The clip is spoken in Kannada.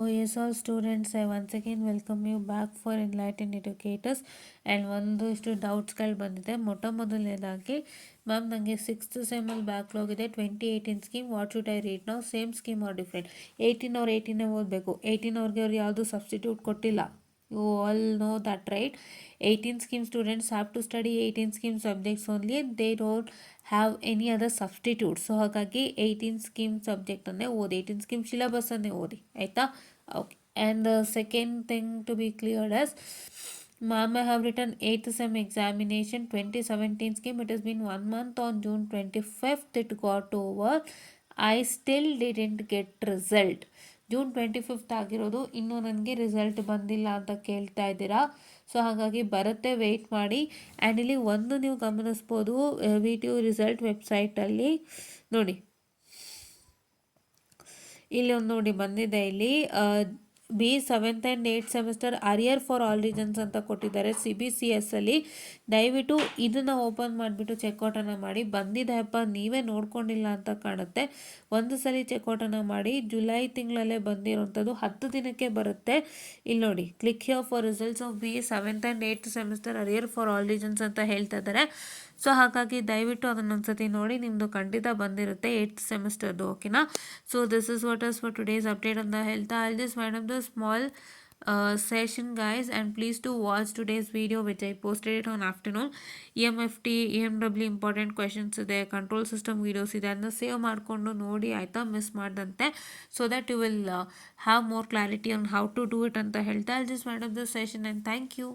Oh, yes, all students, I once again welcome you back for Enlightened Educators. And ಒಂದಷ್ಟು ಡೌಟ್ಸ್ಗಳು ಬಂದಿದೆ. ಮೊದಲನೇದಾಗಿ ಮ್ಯಾಮ್ ನನಗೆ ಸಿಕ್ಸ್ತ್ ಸೆಮಲ್ಲಿ ಬ್ಯಾಕ್ಲಾಗ್ ಇದೆ 2018 scheme. What should I read ನಾವು? Same scheme or different? 18 ಓದಬೇಕು. 18 ಅವ್ರು ಯಾವುದು ಸಬ್ಸ್ಟಿಟ್ಯೂಟ್ ಕೊಟ್ಟಿಲ್ಲ. You all know that, right? 18 scheme students have to study 18 scheme subjects only. They don't have any other substitute. So ಹಾಗಾಗಿ 18 scheme ಸಬ್ಜೆಕ್ಟನ್ನೇ ಓದಿ, 18 scheme ಸಿಲೆಬಸ್ಸನ್ನೇ ಓದಿ, ಆಯಿತಾ? Okay. And the second thing to be cleared as Ma'am, I have written 8th sem examination 2017 scheme. It has been 1 month. On June 25th it got over. I still didn't get result. June 25th ಆಗಿರೋದು, ಇನ್ನೂ ನನಗೆ ರಿಸಲ್ಟ್ ಬಂದಿಲ್ಲ ಅಂತ ಕೇಳ್ತಾ ಇದ್ದೀರಾ. ಸೊ ಹಾಗಾಗಿ ಬರುತ್ತೆ, ವೆಯ್ಟ್ ಮಾಡಿ. ಆ್ಯಂಡ್ ಇಲ್ಲಿ ಒಂದು ನೀವು ಗಮನಿಸ್ಬೋದು, VTU ರಿಸಲ್ಟ್ ವೆಬ್ಸೈಟಲ್ಲಿ ನೋಡಿ, ಇಲ್ಲಿ ಒಂದು ನೋಡಿ ಬಂದಿದೆ. ಇಲ್ಲಿ B 7th and 8th semester arrear for all reasons ಅಂತ ಕೊಟ್ಟಿದ್ದಾರೆ CBCS ಅಲ್ಲಿ. ದಯವಿಟ್ಟು ಇದನ್ನು ಓಪನ್ ಮಾಡಿಬಿಟ್ಟು ಚೆಕ್ಔಟನ್ನು ಮಾಡಿ. ಬಂದಿದೆಯಪ್ಪ, ನೀವೇ ನೋಡ್ಕೊಂಡಿಲ್ಲ ಅಂತ ಕಾಣುತ್ತೆ. ಒಂದು ಸಲ ಚೆಕ್ಔಟನ್ನು ಮಾಡಿ. ಜುಲೈ ತಿಂಗಳಲ್ಲೇ ಬಂದಿರೋಂಥದ್ದು, 10 ದಿನಕ್ಕೆ ಬರುತ್ತೆ. ಇಲ್ಲಿ ನೋಡಿ, click here for results of B 7th and 8th semester arrear for all reasons ಅಂತ ಹೇಳ್ತಾ ಇದ್ದಾರೆ. ಸೊ ಹಾಗಾಗಿ ದಯವಿಟ್ಟು ಅದನ್ನೊಂದ್ಸತಿ ನೋಡಿ, ನಿಮ್ಮದು ಖಂಡಿತ ಬಂದಿರುತ್ತೆ 8th ಸೆಮಿಸ್ಟರ್ದು, ಓಕೆನಾ? So this is what is for today's update on the health. I just wind up the small session, guys, and please do watch today's video which I posted it on afternoon. EMFT EMW important questions ಇದೆ, ಕಂಟ್ರೋಲ್ ಸಿಸ್ಟಮ್ ವೀಡಿಯೋಸ್ ಇದೆ, ಅದನ್ನ ಸೇವ್ ಮಾಡಿಕೊಂಡು ನೋಡಿ, ಆಯಿತಾ? ಮಿಸ್ ಮಾಡ್ದಂತೆ, so that you will have more clarity on how to do it ಅಂತ ಹೇಳ್ತಾ I just wind up the session and thank you.